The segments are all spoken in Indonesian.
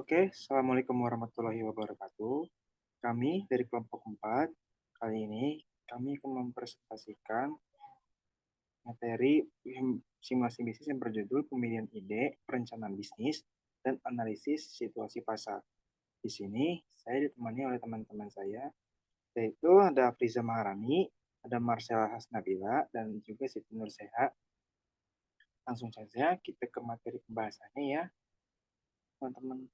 Oke, Assalamualaikum warahmatullahi wabarakatuh. Kami dari kelompok 4, kali ini kami akan mempresentasikan materi simulasi bisnis yang berjudul pemilihan ide, perencanaan bisnis, dan analisis situasi pasar. Di sini saya ditemani oleh teman-teman saya, yaitu ada Friza Maharani, ada Marcella Hasnabila, dan juga Siti Nur Seha. Langsung saja kita ke materi pembahasannya ya, teman-teman.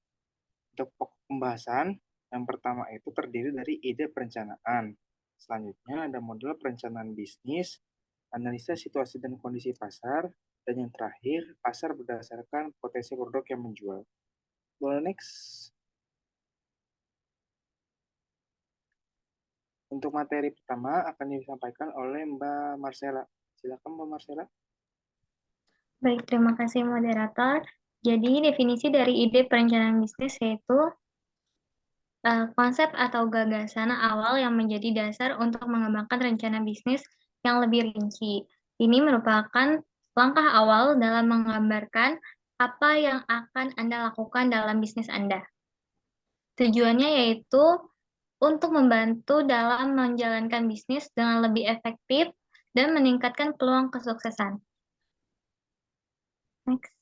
Untuk pembahasan, yang pertama itu terdiri dari ide perencanaan. Selanjutnya ada model perencanaan bisnis, analisa situasi dan kondisi pasar, dan yang terakhir, pasar berdasarkan potensi produk yang menjual. Boleh next. Untuk materi pertama akan disampaikan oleh Mbak Marcella. Silakan Mbak Marcella. Baik, terima kasih moderator. Jadi definisi dari ide perencanaan bisnis yaitu konsep atau gagasan awal yang menjadi dasar untuk mengembangkan rencana bisnis yang lebih rinci. Ini merupakan langkah awal dalam menggambarkan apa yang akan Anda lakukan dalam bisnis Anda. Tujuannya yaitu untuk membantu dalam menjalankan bisnis dengan lebih efektif dan meningkatkan peluang kesuksesan. Next.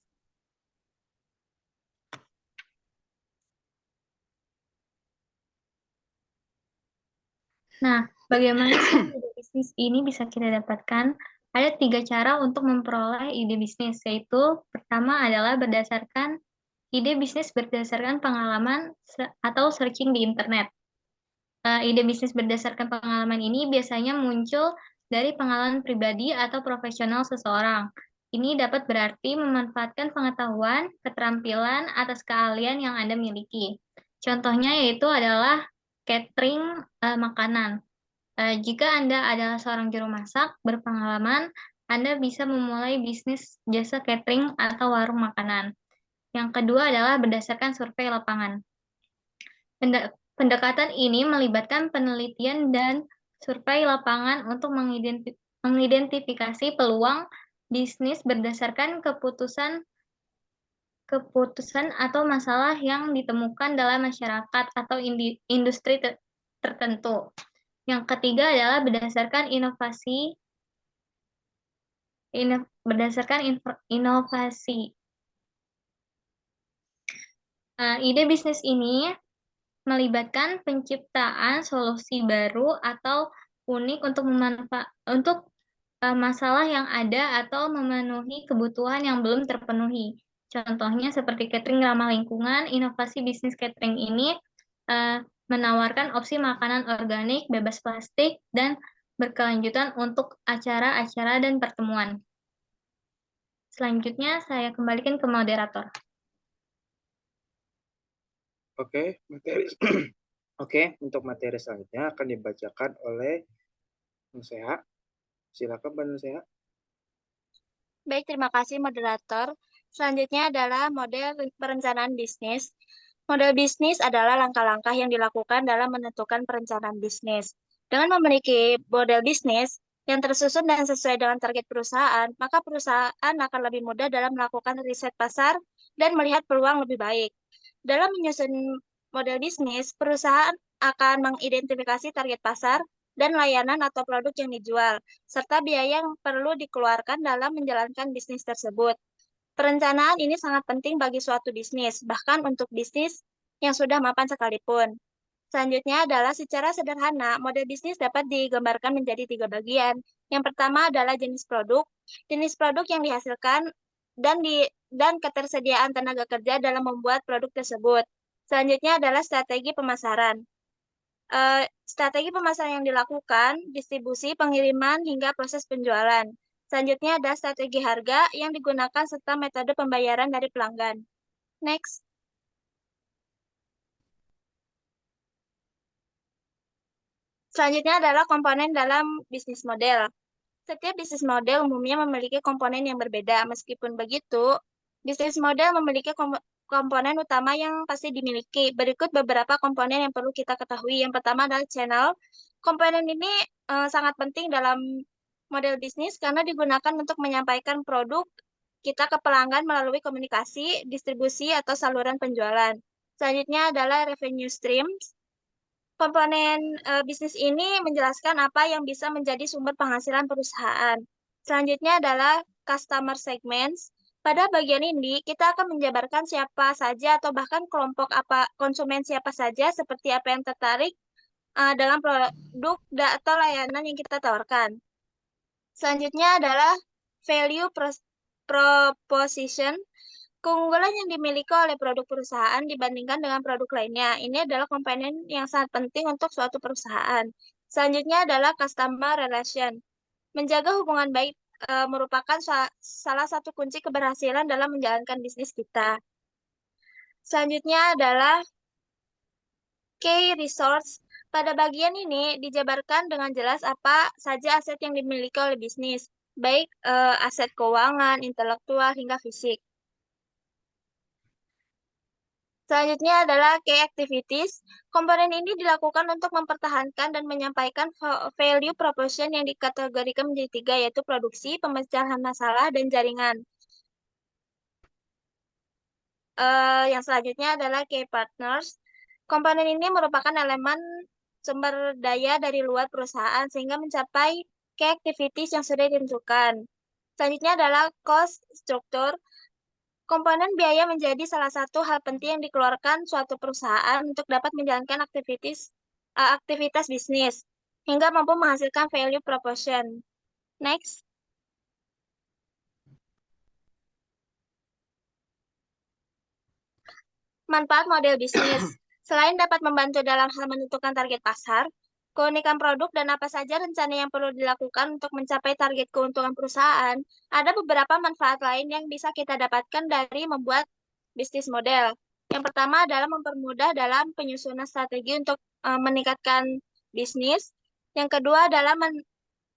Nah, bagaimana sih ide bisnis ini bisa kita dapatkan? Ada 3 cara untuk memperoleh ide bisnis, yaitu pertama adalah ide bisnis berdasarkan pengalaman atau searching di internet. Ide bisnis berdasarkan pengalaman ini biasanya muncul dari pengalaman pribadi atau profesional seseorang. Ini dapat berarti memanfaatkan pengetahuan, keterampilan, atas keahlian yang Anda miliki. Contohnya yaitu adalah catering makanan. Jika Anda adalah seorang juru masak berpengalaman, Anda bisa memulai bisnis jasa catering atau warung makanan. Yang kedua adalah berdasarkan survei lapangan. Pendekatan ini melibatkan penelitian dan survei lapangan untuk mengidentifikasi peluang bisnis berdasarkan keputusan atau masalah yang ditemukan dalam masyarakat atau industri tertentu. Yang ketiga adalah berdasarkan inovasi. Ide bisnis ini melibatkan penciptaan solusi baru atau unik untuk masalah yang ada atau memenuhi kebutuhan yang belum terpenuhi. Contohnya seperti catering ramah lingkungan, inovasi bisnis catering ini menawarkan opsi makanan organik, bebas plastik, dan berkelanjutan untuk acara-acara dan pertemuan. Selanjutnya saya kembalikan ke moderator. Oke, untuk materi selanjutnya akan dibacakan oleh Nur Seha. Silakan Mbak Nur Seha. Baik, terima kasih moderator. Selanjutnya adalah model perencanaan bisnis. Model bisnis adalah langkah-langkah yang dilakukan dalam menentukan perencanaan bisnis. Dengan memiliki model bisnis yang tersusun dan sesuai dengan target perusahaan, maka perusahaan akan lebih mudah dalam melakukan riset pasar dan melihat peluang lebih baik. Dalam menyusun model bisnis, perusahaan akan mengidentifikasi target pasar dan layanan atau produk yang dijual, serta biaya yang perlu dikeluarkan dalam menjalankan bisnis tersebut. Perencanaan ini sangat penting bagi suatu bisnis, bahkan untuk bisnis yang sudah mapan sekalipun. Selanjutnya adalah secara sederhana, model bisnis dapat digambarkan menjadi 3 bagian. Yang pertama adalah jenis produk yang dihasilkan dan ketersediaan tenaga kerja dalam membuat produk tersebut. Selanjutnya adalah strategi pemasaran. Strategi pemasaran yang dilakukan, distribusi, pengiriman, hingga proses penjualan. Selanjutnya ada strategi harga yang digunakan serta metode pembayaran dari pelanggan. Next. Selanjutnya adalah komponen dalam bisnis model. Setiap bisnis model umumnya memiliki komponen yang berbeda. Meskipun begitu, bisnis model memiliki komponen utama yang pasti dimiliki. Berikut beberapa komponen yang perlu kita ketahui. Yang pertama adalah channel. Komponen ini sangat penting dalam model bisnis karena digunakan untuk menyampaikan produk kita ke pelanggan melalui komunikasi, distribusi, atau saluran penjualan. Selanjutnya adalah revenue streams. Komponen bisnis ini menjelaskan apa yang bisa menjadi sumber penghasilan perusahaan. Selanjutnya adalah customer segments. Pada bagian ini, kita akan menjabarkan siapa saja atau bahkan kelompok konsumen siapa saja seperti apa yang tertarik dalam produk atau layanan yang kita tawarkan. Selanjutnya adalah value proposition. Keunggulan yang dimiliki oleh produk perusahaan dibandingkan dengan produk lainnya. Ini adalah komponen yang sangat penting untuk suatu perusahaan. Selanjutnya adalah customer relation. Menjaga hubungan baik merupakan salah satu kunci keberhasilan dalam menjalankan bisnis kita. Selanjutnya adalah key resource. Pada bagian ini dijabarkan dengan jelas apa saja aset yang dimiliki oleh bisnis, baik aset keuangan, intelektual, hingga fisik. Selanjutnya adalah key activities. Komponen ini dilakukan untuk mempertahankan dan menyampaikan value proposition yang dikategorikan menjadi 3, yaitu produksi, pemecahan masalah, dan jaringan. Yang selanjutnya adalah key partners. Komponen ini merupakan elemen sumber daya dari luar perusahaan sehingga mencapai key activities yang sudah ditentukan. Selanjutnya adalah cost structure. Komponen biaya menjadi salah satu hal penting yang dikeluarkan suatu perusahaan untuk dapat menjalankan aktivitas bisnis hingga mampu menghasilkan value proposition. Next. Manfaat model bisnis. Selain dapat membantu dalam hal menentukan target pasar, keunikan produk dan apa saja rencana yang perlu dilakukan untuk mencapai target keuntungan perusahaan, ada beberapa manfaat lain yang bisa kita dapatkan dari membuat bisnis model. Yang pertama adalah mempermudah dalam penyusunan strategi untuk meningkatkan bisnis. Yang kedua adalah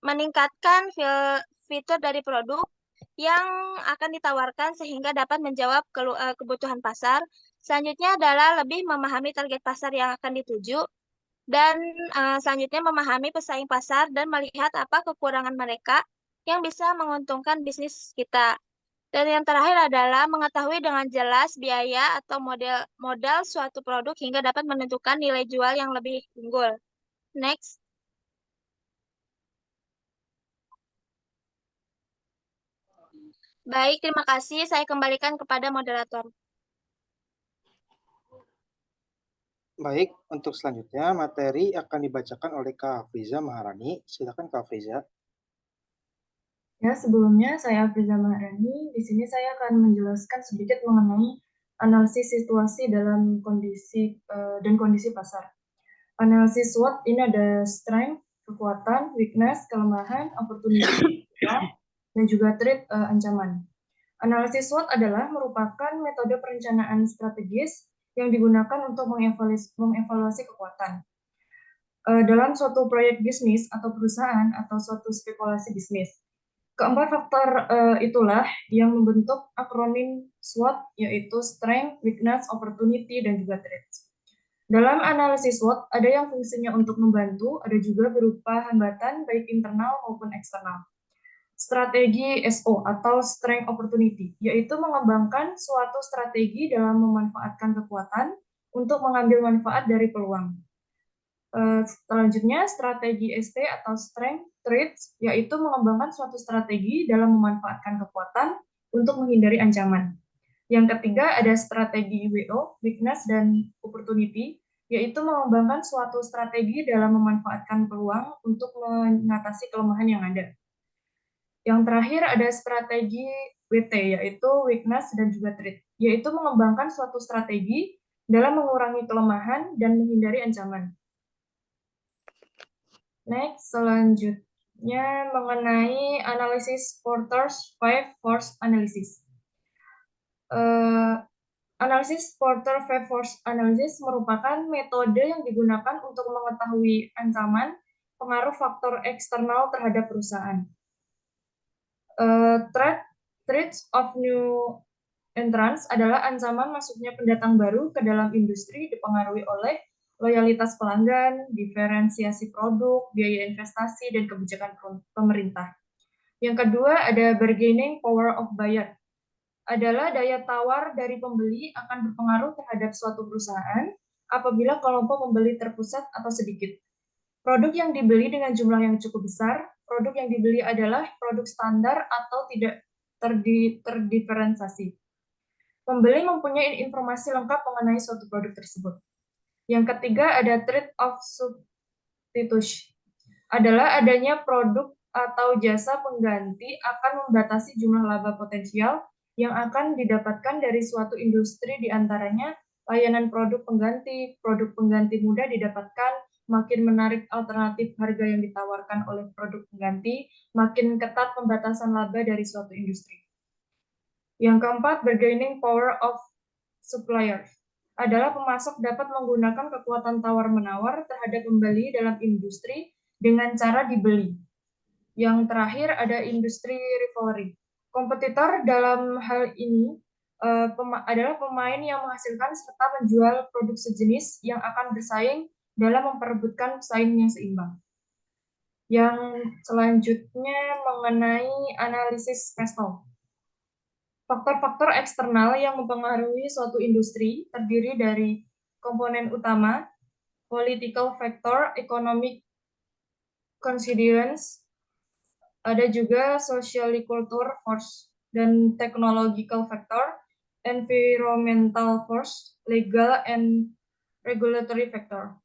meningkatkan fitur dari produk yang akan ditawarkan sehingga dapat menjawab kebutuhan pasar. Selanjutnya adalah lebih memahami target pasar yang akan dituju, dan selanjutnya memahami pesaing pasar dan melihat apa kekurangan mereka yang bisa menguntungkan bisnis kita. Dan yang terakhir adalah mengetahui dengan jelas biaya atau modal suatu produk hingga dapat menentukan nilai jual yang lebih unggul. Next. Baik, terima kasih. Saya kembalikan kepada moderator. Baik, untuk selanjutnya materi akan dibacakan oleh Kak Hafriza Maharani. Silakan Kak Hafriza. Ya, sebelumnya saya Hafriza Maharani. Di sini saya akan menjelaskan sedikit mengenai analisis situasi dalam kondisi pasar. Analisis SWOT ini ada strength, kekuatan, weakness, kelemahan, opportunity, dan juga threat, ancaman. Analisis SWOT adalah merupakan metode perencanaan strategis yang digunakan untuk mengevaluasi kekuatan dalam suatu proyek bisnis atau perusahaan atau suatu spekulasi bisnis. Keempat faktor itulah yang membentuk akronim SWOT, yaitu strength, weakness, opportunity, dan juga threat. Dalam analisis SWOT, ada yang fungsinya untuk membantu, ada juga berupa hambatan baik internal maupun eksternal. Strategi SO atau Strength Opportunity, yaitu mengembangkan suatu strategi dalam memanfaatkan kekuatan untuk mengambil manfaat dari peluang. Selanjutnya, strategi ST atau Strength Traits, yaitu mengembangkan suatu strategi dalam memanfaatkan kekuatan untuk menghindari ancaman. Yang ketiga, ada strategi WO, Weakness dan Opportunity, yaitu mengembangkan suatu strategi dalam memanfaatkan peluang untuk mengatasi kelemahan yang ada. Yang terakhir ada strategi WT, yaitu weakness dan juga threat, yaitu mengembangkan suatu strategi dalam mengurangi kelemahan dan menghindari ancaman. Next, selanjutnya mengenai analisis Porter's 5 Force Analysis. Analisis Porter 5 Force Analysis merupakan metode yang digunakan untuk mengetahui ancaman pengaruh faktor eksternal terhadap perusahaan. Threats of new entrants adalah ancaman masuknya pendatang baru ke dalam industri dipengaruhi oleh loyalitas pelanggan, diferensiasi produk, biaya investasi, dan kebijakan pemerintah. Yang kedua ada bargaining power of buyer. adalah daya tawar dari pembeli akan berpengaruh terhadap suatu perusahaan apabila kelompok pembeli terpusat atau sedikit. Produk yang dibeli dengan jumlah yang cukup besar, produk yang dibeli adalah produk standar atau tidak terdiferensiasi. Pembeli mempunyai informasi lengkap mengenai suatu produk tersebut. Yang ketiga ada trade-off substitution, adalah adanya produk atau jasa pengganti akan membatasi jumlah laba potensial yang akan didapatkan dari suatu industri, di antaranya layanan produk pengganti mudah didapatkan, makin menarik alternatif harga yang ditawarkan oleh produk pengganti, makin ketat pembatasan laba dari suatu industri. Yang keempat, bargaining power of suppliers, adalah pemasok dapat menggunakan kekuatan tawar-menawar terhadap pembeli dalam industri dengan cara dibeli. Yang terakhir ada industry rivalry. Kompetitor dalam hal ini adalah pemain yang menghasilkan serta menjual produk sejenis yang akan bersaing dalam memperebutkan pesaing yang seimbang. Yang selanjutnya mengenai analisis Prestel. Faktor-faktor eksternal yang mempengaruhi suatu industri terdiri dari komponen utama, political factor, economic constituents, ada juga socially cultural force, dan technological factor, environmental force, legal and regulatory factor.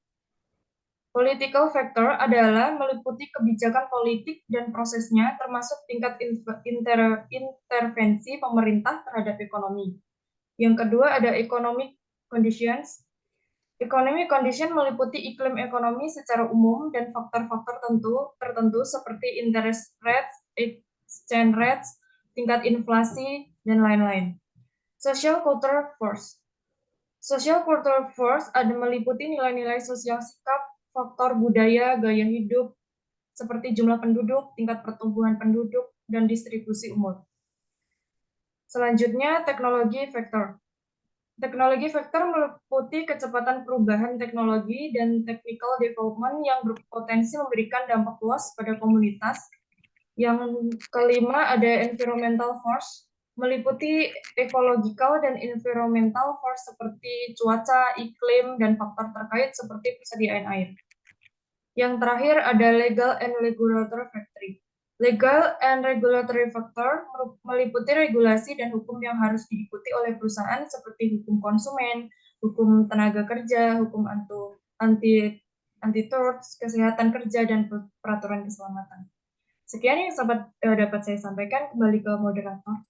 Political factor adalah meliputi kebijakan politik dan prosesnya, termasuk tingkat intervensi pemerintah terhadap ekonomi. Yang kedua ada economic conditions. Economic condition meliputi iklim ekonomi secara umum dan faktor-faktor tertentu seperti interest rates, exchange rates, tingkat inflasi, dan lain-lain. Social cultural force. Social cultural force ada meliputi nilai-nilai sosial sikap, faktor budaya, gaya hidup, seperti jumlah penduduk, tingkat pertumbuhan penduduk, dan distribusi umur. Selanjutnya, teknologi factor. Teknologi factor meliputi kecepatan perubahan teknologi dan technical development yang berpotensi memberikan dampak luas pada komunitas. Yang kelima ada environmental force, meliputi ecological dan environmental force seperti cuaca, iklim, dan faktor terkait seperti persediaan air. Yang terakhir ada legal and regulatory factor. Legal and regulatory factor meliputi regulasi dan hukum yang harus diikuti oleh perusahaan seperti hukum konsumen, hukum tenaga kerja, hukum antitrust, kesehatan kerja, dan peraturan keselamatan. Sekian yang dapat saya sampaikan. Kembali ke moderator.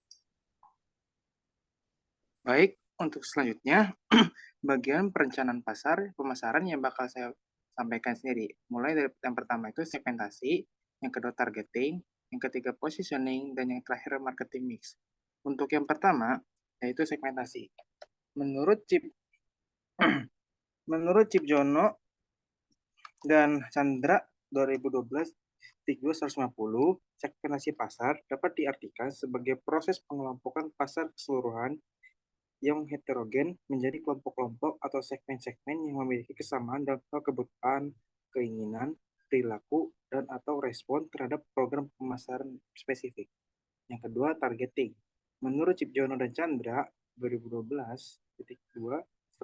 Baik, untuk selanjutnya, bagian perencanaan pasar, pemasaran yang bakal saya sampaikan sendiri. Mulai dari yang pertama itu segmentasi, yang kedua targeting, yang ketiga positioning, dan yang terakhir marketing mix. Untuk yang pertama, yaitu segmentasi. Menurut Cip Jono dan Chandra 2012, TIK 150, segmentasi pasar dapat diartikan sebagai proses pengelompokan pasar keseluruhan yang heterogen menjadi kelompok-kelompok atau segmen-segmen yang memiliki kesamaan dalam kebutuhan, keinginan, perilaku, dan atau respon terhadap program pemasaran spesifik. Yang kedua, targeting. Menurut Cip Jono dan Chandra 2012, 162,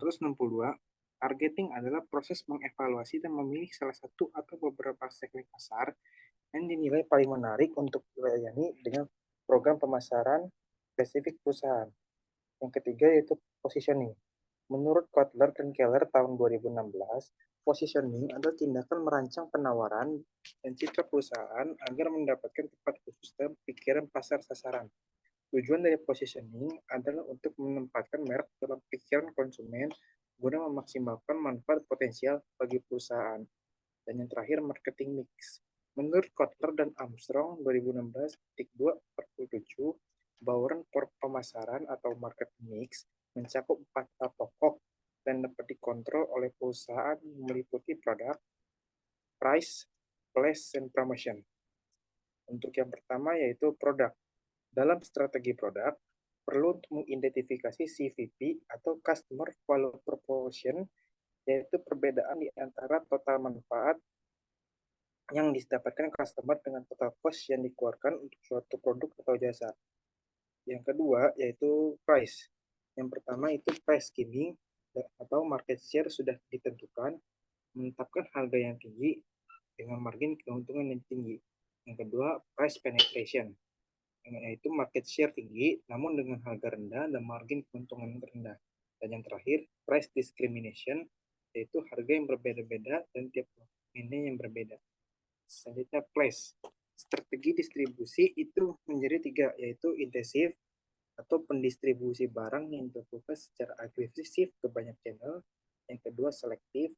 targeting adalah proses mengevaluasi dan memilih salah satu atau beberapa segmen pasar yang dinilai paling menarik untuk dilayani dengan program pemasaran spesifik perusahaan. Yang ketiga yaitu positioning. Menurut Kotler dan Keller tahun 2016, positioning adalah tindakan merancang penawaran dan citra perusahaan agar mendapatkan tempat khusus dalam pikiran pasar sasaran. Tujuan dari positioning adalah untuk menempatkan merek dalam pikiran konsumen guna memaksimalkan manfaat potensial bagi perusahaan. Dan yang terakhir, marketing mix. Menurut Kotler dan Armstrong 2016, titik 2/47, bauran pemasaran atau market mix mencakup 4 tahap pokok dan dapat dikontrol oleh perusahaan yang meliputi produk, price, place, and promotion. Untuk yang pertama yaitu produk. Dalam strategi produk, perlu untuk mengidentifikasi CVP atau Customer Value Proposition, yaitu perbedaan di antara total manfaat yang didapatkan customer dengan total cost yang dikeluarkan untuk suatu produk atau jasa. Yang kedua yaitu price. Yang pertama itu price skimming atau market share sudah ditentukan, menetapkan harga yang tinggi dengan margin keuntungan yang tinggi. Yang kedua, price penetration, yaitu market share tinggi namun dengan harga rendah dan margin keuntungan rendah. Dan yang terakhir, price discrimination, yaitu harga yang berbeda-beda dan tiap ini yang berbeda. Selanjutnya, place. Strategi distribusi itu menjadi 3, yaitu intensif atau pendistribusi barang yang dilakukan secara agresif ke banyak channel. Yang kedua, selektif,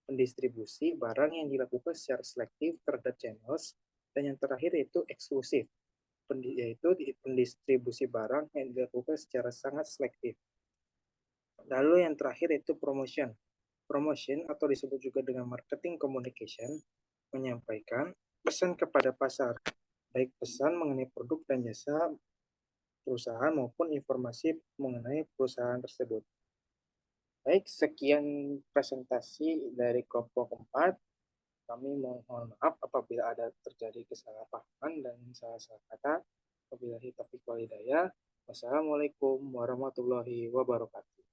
pendistribusi barang yang dilakukan secara selektif terhadap channels. Dan yang terakhir yaitu eksklusif, yaitu pendistribusi barang yang dilakukan secara sangat selektif. Lalu yang terakhir itu promotion. Promotion atau disebut juga dengan marketing communication menyampaikan pesan kepada pasar, baik pesan mengenai produk dan jasa perusahaan maupun informasi mengenai perusahaan tersebut. Baik, sekian presentasi dari kelompok 4. Kami mohon maaf apabila ada terjadi kesalahpahaman dan salah-salah kata. Wabillahi taufiq wal hidayah. Wassalamualaikum warahmatullahi wabarakatuh.